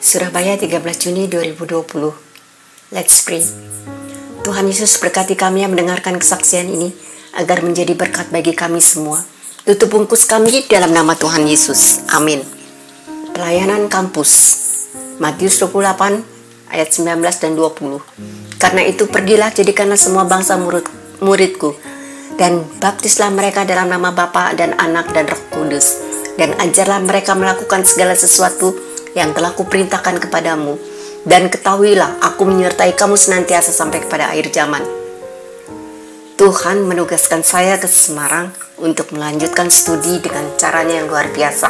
Surabaya 13 Juni 2020. Let's pray. Tuhan Yesus berkati kami yang mendengarkan kesaksian ini agar menjadi berkat bagi kami semua. Tutup bungkus kami dalam nama Tuhan Yesus. Amin. Pelayanan kampus. Matius 28 ayat 19 dan 20. Karena itu pergilah, jadikanlah semua bangsa muridku, dan baptislah mereka dalam nama Bapa dan Anak dan Roh Kudus, dan ajarlah mereka melakukan segala sesuatu yang telah kuperintahkan kepadamu. Dan ketahuilah, aku menyertai kamu senantiasa sampai kepada akhir zaman. Tuhan menugaskan saya ke Semarang untuk melanjutkan studi dengan caranya yang luar biasa.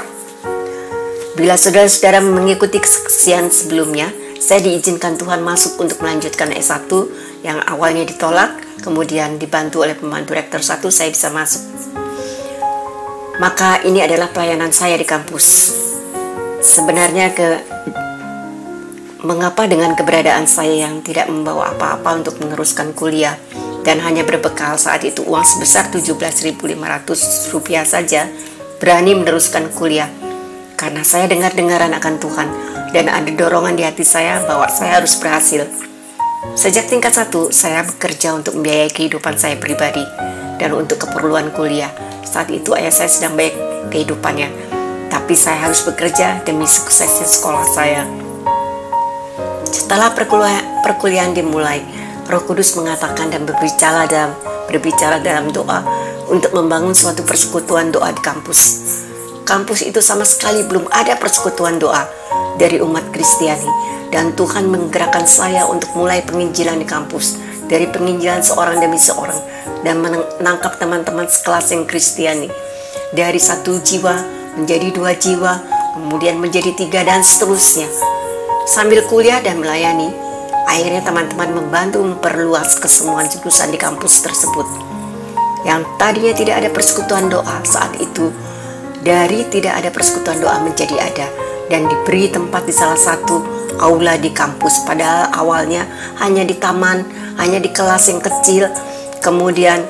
Bila saudara-saudara mengikuti kesaksian sebelumnya, saya diizinkan Tuhan masuk untuk melanjutkan S1 yang awalnya ditolak, kemudian dibantu oleh pembantu rektor 1, saya bisa masuk. Maka ini adalah pelayanan saya di kampus. Sebenarnya mengapa dengan keberadaan saya yang tidak membawa apa-apa untuk meneruskan kuliah dan hanya berbekal saat itu uang sebesar Rp17.500 saja, berani meneruskan kuliah? Karena saya dengar-dengaran akan Tuhan dan ada dorongan di hati saya bahwa saya harus berhasil. Sejak tingkat 1, saya bekerja untuk membiayai kehidupan saya pribadi dan untuk keperluan kuliah. Saat itu ayah saya sedang baik kehidupannya, tapi saya harus bekerja demi suksesnya sekolah saya. Setelah perkuliahan dimulai, Roh Kudus mengatakan dan berbicara dalam doa untuk membangun suatu persekutuan doa di kampus. Kampus itu sama sekali belum ada persekutuan doa dari umat Kristiani, dan Tuhan menggerakkan saya untuk mulai penginjilan di kampus, dari penginjilan seorang demi seorang, dan menangkap teman-teman sekelas yang Kristiani, dari 1 jiwa menjadi 2 jiwa, kemudian menjadi 3, dan seterusnya. Sambil kuliah dan melayani, akhirnya teman-teman membantu memperluas kesemuan jurusan di kampus tersebut. Yang tadinya tidak ada persekutuan doa, saat itu dari tidak ada persekutuan doa menjadi ada, dan diberi tempat di salah satu aula di kampus. Padahal awalnya hanya di taman, hanya di kelas yang kecil, kemudian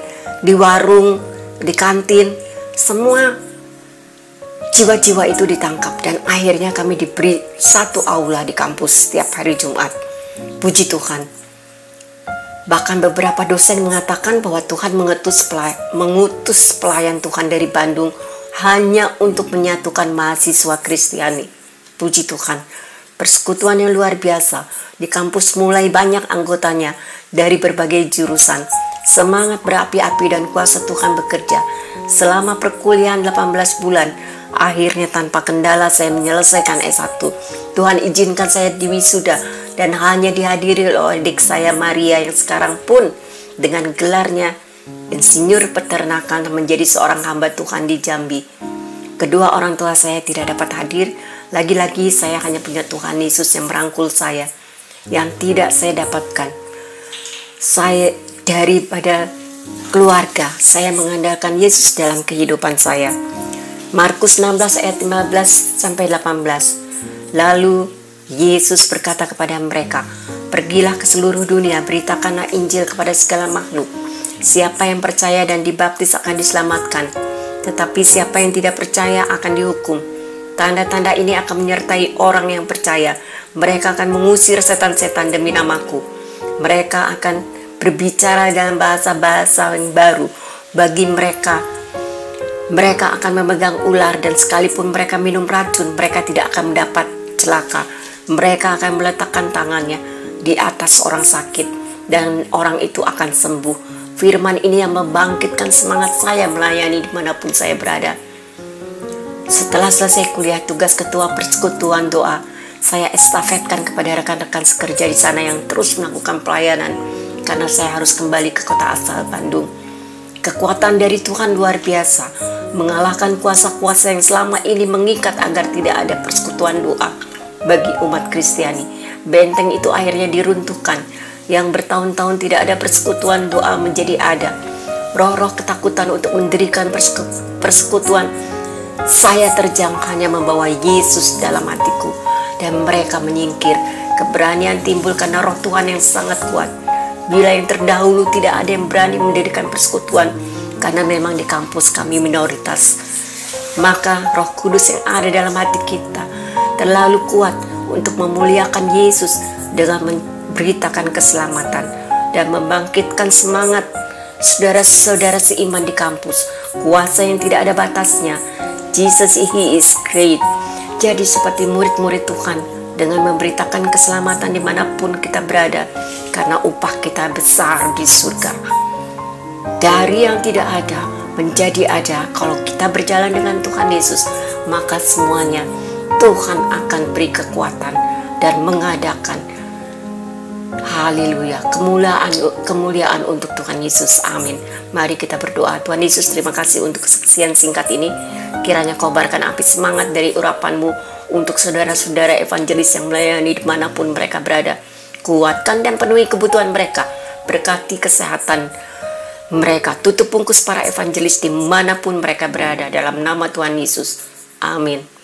di warung, di kantin, semua jiwa-jiwa itu ditangkap, dan akhirnya kami diberi satu aula di kampus setiap hari Jumat. Puji Tuhan. Bahkan beberapa dosen mengatakan bahwa Tuhan mengutus pelayan Tuhan dari Bandung hanya untuk menyatukan mahasiswa Kristiani. Puji Tuhan. Persekutuan yang luar biasa. Di kampus mulai banyak anggotanya dari berbagai jurusan. Semangat berapi-api dan kuasa Tuhan bekerja. Selama perkuliahan 18 bulan, akhirnya tanpa kendala saya menyelesaikan S1. Tuhan izinkan saya diwisuda dan hanya dihadiri oleh adik saya Maria yang sekarang pun dengan gelarnya Insinyur Peternakan menjadi seorang hamba Tuhan di Jambi. Kedua orang tua saya tidak dapat hadir. Lagi-lagi saya hanya punya Tuhan Yesus yang merangkul saya, yang tidak saya dapatkan. Saya daripada keluarga, saya mengandalkan Yesus dalam kehidupan saya. Markus 16 ayat 15 sampai 18. Lalu Yesus berkata kepada mereka, "Pergilah ke seluruh dunia, beritakanlah Injil kepada segala makhluk. Siapa yang percaya dan dibaptis akan diselamatkan, tetapi siapa yang tidak percaya akan dihukum. Tanda-tanda ini akan menyertai orang yang percaya. Mereka akan mengusir setan-setan demi namaku. Mereka akan berbicara dalam bahasa-bahasa yang baru. Bagi mereka akan memegang ular, dan sekalipun mereka minum racun, mereka tidak akan mendapat celaka. Mereka akan meletakkan tangannya di atas orang sakit, dan orang itu akan sembuh." Firman ini yang membangkitkan semangat saya melayani dimanapun saya berada. Setelah selesai kuliah, tugas ketua persekutuan doa saya estafetkan kepada rekan-rekan sekerja di sana yang terus melakukan pelayanan, karena saya harus kembali ke kota asal Bandung. Kekuatan dari Tuhan luar biasa, mengalahkan kuasa-kuasa yang selama ini mengikat agar tidak ada persekutuan doa bagi umat Kristiani. Benteng itu akhirnya diruntuhkan. Yang bertahun-tahun tidak ada persekutuan doa menjadi ada. Roh-roh ketakutan untuk mendirikan persekutuan saya terjang hanya membawa Yesus dalam hatiku, dan mereka menyingkir. Keberanian timbul karena roh Tuhan yang sangat kuat. Bila yang terdahulu tidak ada yang berani mendirikan persekutuan, karena memang di kampus kami minoritas, maka Roh Kudus yang ada dalam hati kita terlalu kuat untuk memuliakan Yesus dengan memberitakan keselamatan dan membangkitkan semangat saudara-saudara seiman di kampus. Kuasa yang tidak ada batasnya. Jesus, He is great. Jadi seperti murid-murid Tuhan, dengan memberitakan keselamatan dimanapun kita berada, karena upah kita besar di surga. Dari yang tidak ada menjadi ada. Kalau kita berjalan dengan Tuhan Yesus, maka semuanya Tuhan akan beri kekuatan dan mengadakan, haleluya, kemuliaan untuk Tuhan Yesus. Amin. Mari kita berdoa. Tuhan Yesus, terima kasih untuk kesaksian singkat ini. Kiranya kobarkan api semangat dari urapan-Mu untuk saudara-saudara evangelis yang melayani dimanapun mereka berada. Kuatkan dan penuhi kebutuhan mereka. Berkati kesehatan mereka. Tutup bungkus para evangelis dimanapun mereka berada. Dalam nama Tuhan Yesus. Amin.